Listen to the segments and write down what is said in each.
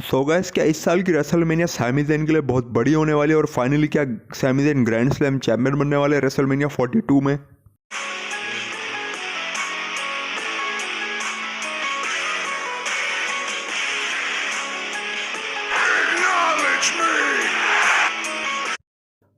So guys, क्या इस साल की रेसलमेनिया सैमी ज़ेन के लिए बहुत बड़ी होने वाली है और फाइनली क्या Sammy Zayn grand slam champion बनने वाले हैं रेसलमेनिया 42 में।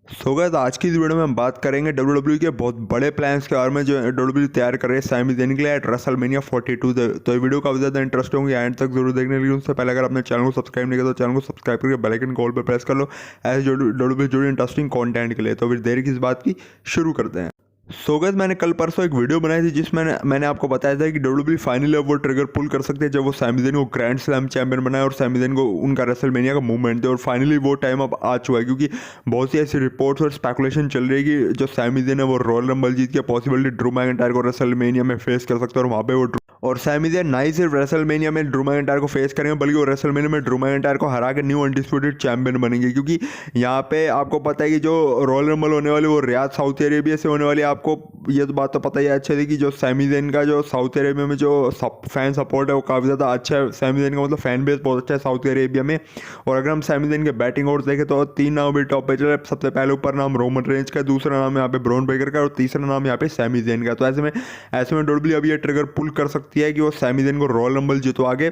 सो गाइस, आज की इस वीडियो में हम बात करेंगे WWE के बहुत बड़े प्लान्स के बारे में जो WWE तैयार कर रहे हैं सैमी ज़ेन के लिए एट रेसलमेनिया 42। तो ये वीडियो काफी ज़्यादा इंटरेस्टिंग होगी, एंड तक जरूर देखने के लिए। उससे पहले अगर आपने चैनल को सब्सक्राइब नहीं किया तो चैनल को सब्सक्राइब करके बेल आइकन कॉल पर प्रेस कर लो ऐसे WWE जुड़ी इंटरेस्टिंग कंटेंट के लिए। तो फिर देर किस बात की, शुरू करते हैं। सो गाइस, मैंने कल परसों एक वीडियो बनाई थी जिसमें मैंने आपको बताया था कि WWE फाइनली अब वो ट्रिगर पुल कर सकते हैं जब वो सैमी ज़ेन को ग्रैंड स्लैम चैंपियन बनाए और सैमी ज़ेन को उनका रेसलमेनिया का मूवमेंट थे। और फाइनली वो टाइम अब आ चुका है, क्योंकि बहुत सी ऐसी रिपोर्ट्स और स्पेकुलेशन चल रही है कि जो सैमी ज़ेन है वो रॉयल रंबल जीत के पॉसिबिलिटी ड्रू मैकिंटायर को रेसलमेनिया में फेस कर सकते हैं। और वहाँ पे वो और सैमी ज़ेन ना ही सिर्फ रेसलमेनिया में ड्रू मैकिंटायर को फेस करेंगे, बल्कि वो रेसलमेनिया में ड्रू मैकिंटायर को हरा के न्यू अनडिस्प्यूटेड चैंपियन बनेंगे। क्योंकि यहाँ पे आपको पता है कि जो रॉयल रंबल होने वाली वो रियाद सऊदी अरेबिया से होने वाली है। आपको ये तो बात तो पता ही है अच्छे थी कि जो सैमी ज़ेन का जो सऊदी अरेबिया में जो फैन सपोर्ट है वो काफ़ी ज़्यादा अच्छा है। सैमी ज़ेन का मतलब फैन बेस बहुत अच्छा है सऊदी अरेबिया में। और अगर हम सैमी ज़ेन के बैटिंग और देखें तो 3 नाम भी टॉप पे चल रहे हैं। सबसे पहले ऊपर नाम रोमन रेंज का, दूसरा नाम यहाँ पे ब्रॉन ब्रेकर का और तीसरा नाम यहाँ पे सैमी ज़ेन का। तो ऐसे में WWE अभी ये ट्रिगर पुल कर सकती है कि वो सैमी ज़ेन को रॉयल रंबल जितवा के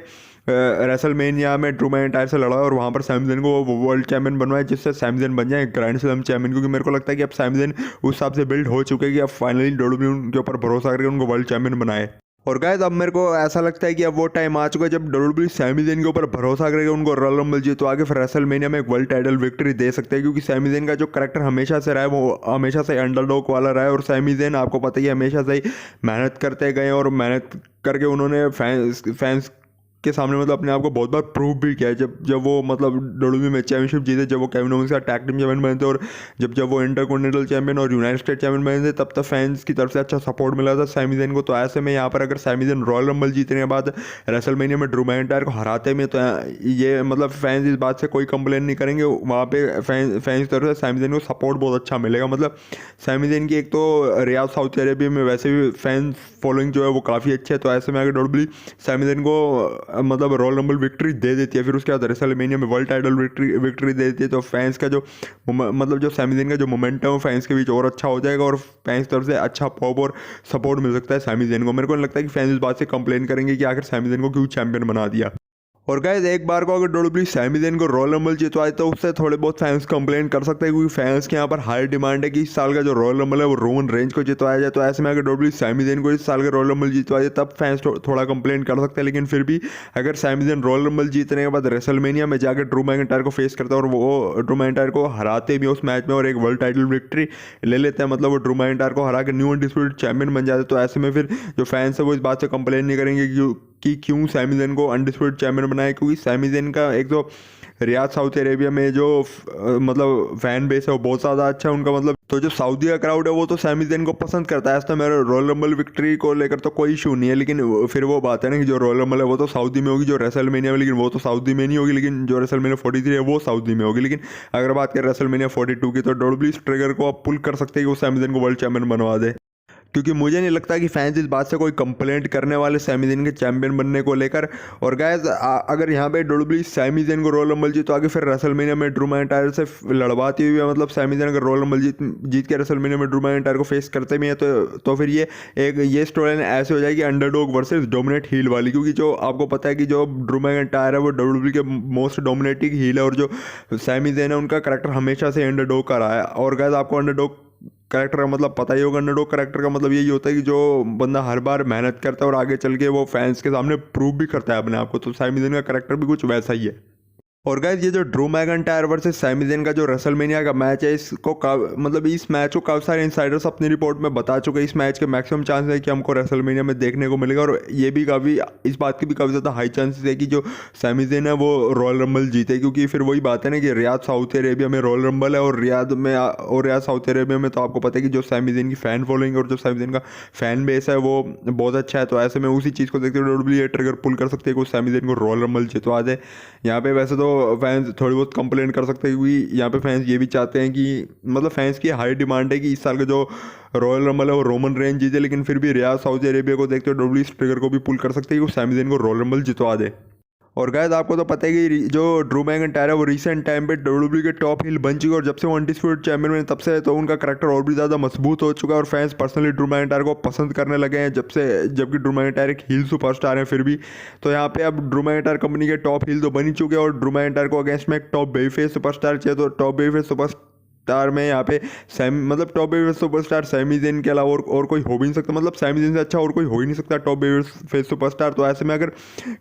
रेसलमेनिया में ड्रू मैकिंटायर से लड़ा और वहाँ पर सैमी ज़ेन को वर्ल्ड चैंपियन बनवाए, जिससे सैमी ज़ेन बन जाए ग्रैंड स्लैम चैंपियन। क्योंकि मेरे को लगता है कि अब सैमी ज़ेन उस हिसाब से बिल्ड हो चुके हैं कि अब फाइनली WWE उनके ऊपर भरोसा करके उनको वर्ल्ड चैंपियन बनाए। और गाइस, अब मेरे को ऐसा लगता है कि अब वो टाइम आ चुका है जब WWE सैमी ज़ेन के ऊपर भरोसा करेगा, उनको रॉयल रंबल जीतो आगे फिर रेसलमेनिया में एक वर्ल्ड टाइटल विक्ट्री दे सकते हैं। क्योंकि सैमी ज़ेन का जो करैक्टर हमेशा से रहा है वो हमेशा से अंडरडॉग वाला रहा है। और सैमी ज़ेन आपको पता ही है हमेशा से ही मेहनत करते गए और मेहनत करके उन्होंने फैंस के सामने मतलब अपने आप को बहुत बार प्रूव भी किया है। जब वो मतलब WWE में चैंपियनशिप जीते, जब वो केविन ओवेंस का टैग टीम चैंपियन बने थे और जब वो इंटरकॉन्टिनेंटल चैंपियन और यूनाइटेड स्टेट चैंपियन बने थे, तब फैंस की तरफ से अच्छा सपोर्ट मिला था सैमी ज़ेन को। तो ऐसे में यहाँ पर अगर सैमी ज़ेन रॉयल रंबल जीतने के बाद रेसलमेनिया में ड्रू मैकिंटायर को हराते में, तो ये मतलब फैंस इस बात से कोई कंप्लेन नहीं करेंगे। वहाँ पे फैंस की तरफ से सैमी ज़ेन को सपोर्ट बहुत अच्छा मिलेगा। मतलब सैमी ज़ेन की एक तो रियाद सऊदी अरेबिया में वैसे भी फैंस फॉलोइंग जो है वो काफ़ी अच्छी है। तो ऐसे में अगर WWE सैमी ज़ेन को मतलब रॉयल रंबल विक्ट्री दे देती है, फिर उसके बाद रेसलमेनिया में वर्ल्ड टाइटल विक्ट्री दे देती है, तो फैंस का जो मतलब जो सैमी ज़ेन का जो मोमेंटम है फैंस के बीच और अच्छा हो जाएगा और फैंस की तरफ से अच्छा पॉप और सपोर्ट मिल सकता है सैमी ज़ेन को। मेरे को नहीं लगता है कि फैंस इस बात से कंप्लेन करेंगे कि आखिर सैमी ज़ेन को क्यों चैंपियन बना दिया। और गाइस, एक बार को अगर WWE सैमी ज़ेन को रॉयल रंबल जितवाए तो उससे थोड़े बहुत फैंस कंप्लेन कर सकते हैं, क्योंकि फैंस के यहाँ पर हाई डिमांड है कि इस साल का जो रॉयल रंबल है वो रोमन रेंज को जितवाया जाए। तो ऐसे में अगर WWE सैमी ज़ेन को इस साल का रॉयल रंबल जितवाया जाए तब फैंस थोड़ा कंप्लेन कर सकते हैं। लेकिन फिर भी अगर सैमी ज़ेन रॉयल रंबल जीतने के बाद रेसलमेनिया में जाकर ड्रू मैकिंटायर को फेस करता है और वो ड्रू मैकिंटायर को हराते भी उस मैच में और एक वर्ल्ड टाइटल विक्ट्री ले लेते हैं, मतलब वो ड्रू मैकिंटायर को हरा के न्यू अनडिस्प्यूटेड चैंपियन बन जाते हैं, तो ऐसे में फिर जो फैंस है वो इस बात से कंप्लेन नहीं करेंगे कि क्यों सैमी ज़ेन को अनडिस्प्यूटेड चैंपियन बनाए। क्योंकि सैमी ज़ेन का एक तो रियाद सऊदी अरेबिया में जो मतलब फैन बेस है वो बहुत ज़्यादा अच्छा है उनका। मतलब तो जो सऊदी का क्राउड है वो तो सैमी ज़ेन को पसंद करता है। ऐसा मेरे रॉयल रंबल विक्ट्री को लेकर तो कोई इशू नहीं है, लेकिन फिर वो बात है ना कि जो रॉयल रंबल है वो तो सऊदी में होगी, जो रेसलमेनिया में, लेकिन वो तो सऊदी में नहीं होगी, लेकिन जो रेसलमेनिया 43 है वो सऊदी में होगी। लेकिन अगर बात करें रेसलमेनिया 42 की, तो WWE इस ट्रिगर को आप पुल कर सकते हैं कि वो सैमी ज़ेन को वर्ल्ड चैंपियन बनवा दे। क्योंकि मुझे नहीं लगता कि फैंस इस बात से कोई कंप्लेंट करने वाले सैमी ज़ेन के चैंपियन बनने को लेकर। और गाइस, अगर यहाँ पे WWE सैमी ज़ेन को रॉयल रंबल जीत तो आगे फिर रेसलमेनिया में ड्रू मैकिंटायर से लड़वाती हुई है, मतलब सैमी ज़ेन अगर रॉयल रंबल जीत के रेसलमेनिया में ड्रू मैकिंटायर को फेस करते भी हैं तो फिर ये स्टोरी लाइन ऐसे हो जाएगी अंडरडॉग वर्सेस डोमिनेट हील वाली। क्योंकि जो आपको पता है कि जो ड्रू मैकिंटायर है वो WWE के मोस्ट डोमिनेटिंग हील है और जो सैमी ज़ेन है उनका करैक्टर हमेशा से अंडरडॉग का रहा है। और गाइस, आपको अंडरडॉग करैक्टर का मतलब पता ही होगा। अंडरडॉग करैक्टर का मतलब यही होता है कि जो बंदा हर बार मेहनत करता है और आगे चल के वो फैंस के सामने प्रूव भी करता है अपने आप को। तो सैमी ज़ेन का करैक्टर भी कुछ वैसा ही है। और गाइस, ये जो Drew McIntyre versus Sammy Zayn का जो रेसलमेनिया का मैच है, इसको मतलब इस मैच को काफ़ी सारे इंसाइडर्स अपनी रिपोर्ट में बता चुके हैं। इस मैच के मैक्सिमम चांस है कि हमको रेसलमेनिया में देखने को मिलेगा। और ये भी काफ़ी इस बात की भी काफ़ी ज़्यादा हाई चांसेस है कि जो सैमी ज़ेन है वो रॉयल रंबल जीते। क्योंकि फिर वही बात है ना कि रियाद सऊदी अरेबिया में रॉयल रंबल है और रियाद सऊदी अरेबिया में तो आपको पता है कि जो सैमी ज़ेन की फ़ैन फॉलोइंग और जो सैमी ज़ेन का फ़ैन बेस है वो बहुत अच्छा है। तो ऐसे में उसी चीज़ को देखते हुए WWE ये ट्रिगर पुल कर सकते हैं कि सैमी ज़ेन को रॉयल रंबल जितवा दे। यहाँ पे वैसे तो फैंस थोड़ी बहुत कंप्लेंट कर सकते हैं, क्योंकि यहाँ पे फैंस ये भी चाहते हैं कि मतलब फैंस की हाई डिमांड है कि इस साल का जो रॉयल रंबल है वो रोमन रेंज जीते। लेकिन फिर भी रियाद सऊदी अरेबिया को देखते हुए WWE इस ट्रिगर को भी पुल कर सकते हैं कि वो सैमी ज़ेन को रॉयल रंबल जितवा दे। और गाइस आपको तो पता है कि जो ड्रू मैकिंटायर है वो रिसेंट टाइम पे डब्ल्यूडब्ल्यूई के टॉप हील बन चुके हैं, और जब से वो अनडिस्प्यूटेड चैंपियन बने तब से तो उनका करैक्टर और भी ज़्यादा मजबूत हो चुका है और फैंस पर्सनली ड्रू मैकिंटायर को पसंद करने लगे हैं जबकि ड्रू मैकिंटायर एक हील सुपरस्टार है फिर भी। तो यहाँ पे अब ड्रू मैकिंटायर कंपनी के टॉप हील तो बन ही चुके हैं, और ड्रू मैकिंटायर को अगेंस्ट में एक टॉप बेबीफेस सुपरस्टार चाहिए। तो टॉप बेबीफेस सुपरस्टार में यहाँ पे मतलब top babyface superstar Sammy Zayn के अलावा और कोई हो भी नहीं सकता, मतलब सैमी ज़ेन से अच्छा और कोई हो ही नहीं सकता टॉप बेबीफेस सुपरस्टार। तो ऐसे में अगर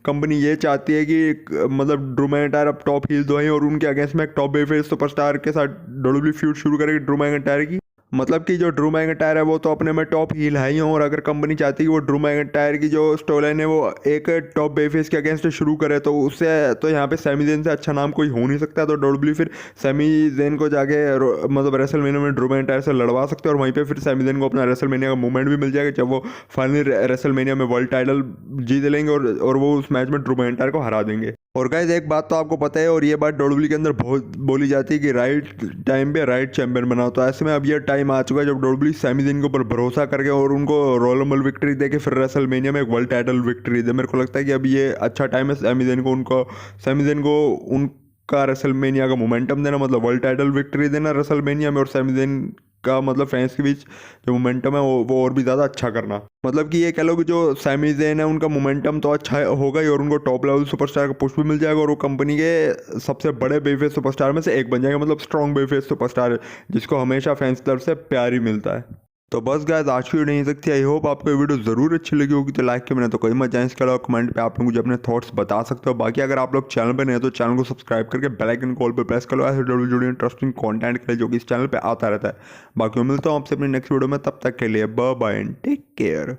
कंपनी ये चाहती है कि मतलब ड्रू मैकिंटायर अब टॉप हील दो हैं और उनके अगेंस्ट में एक टॉप बेबीफेस सुपरस्टार के साथ डब्ल्यूडब्ल्यूई फ्यूड शुरू करेगी ड्रू मैकिंटायर की, मतलब कि जो ड्रू मैकिंटायर है वो तो अपने में टॉप हील है ही हो, और अगर कंपनी चाहती है कि वो ड्रू मैकिंटायर की जो स्टोरी लाइन है वो एक टॉप बेफेस के अगेंस्ट शुरू करे तो उससे तो यहाँ पे सैमी ज़ेन से अच्छा नाम कोई हो नहीं सकता। तो डब्ल्यूडब्ल्यूई फिर सैमी ज़ेन को जाके मतलब रेसलमेनिया में ड्रू मैकिंटायर से लड़वा सकते हैं, और वहीं पे फिर सैमी ज़ेन को अपना रेसलमेनिया का मूवमेंट भी मिल जाएगा जब वो फाइनली रेसलमेनिया में वर्ल्ड टाइटल जीत लेंगे और वो उस मैच में ड्रू मैकिंटायर को हरा देंगे। और गाइस एक बात तो आपको पता है, और ये बात डब्ल्यूडब्ल्यूई के अंदर बहुत बोली जाती है कि राइट टाइम पे राइट चैंपियन बनाओ। तो ऐसे में अब ये टाइम आ चुका है जब डब्ल्यूडब्ल्यूई सैमी ज़ेन के ऊपर भरोसा करके और उनको रॉयल रंबल विक्ट्री दे के फिर रेसलमेनिया में एक वर्ल्ड टाइटल विक्ट्री दे। मेरे को लगता है कि अब ये अच्छा टाइम है सैमी ज़ेन को उनका रेसलमेनिया का मोमेंटम देना, मतलब वर्ल्ड टाइटल विक्ट्री देना रेसलमेनिया में, और सैमी ज़ेन का मतलब फैंस के बीच जो मोमेंटम है वो और भी ज़्यादा अच्छा करना। मतलब कि ये कह लो कि जो सैमी ज़ेन है उनका मोमेंटम तो अच्छा होगा ही, और उनको टॉप लेवल सुपरस्टार का पुश भी मिल जाएगा, और वो कंपनी के सबसे बड़े बेफेस सुपरस्टार में से एक बन जाएगा, मतलब स्ट्रॉन्ग बेफेस सुपरस्टार जिसको हमेशा फैंस तरफ से प्यार ही मिलता है। तो बस गाइस आज की वीडियो नहीं सकती। आई होप आपको ये वीडियो ज़रूर अच्छी लगी होगी, तो लाइक के बिना तो कोई मत जाए। इसके अलावा कमेंट पे आप लोग मुझे अपने थॉट्स बता सकते हो। बाकी अगर आप लोग चैनल पे नए हो तो चैनल को सब्सक्राइब करके बेल आइकन कॉल पे प्रेस कर लो ऐसे डब्ल्यूडब्ल्यूई इंटरेस्टिंग कंटेंट के लिए जो कि इस चैनल पे आता रहता है। बाकी मैं मिलता हूँ आपसे अपनी नेक्स्ट वीडियो में, तब तक के लिए bye bye and take care.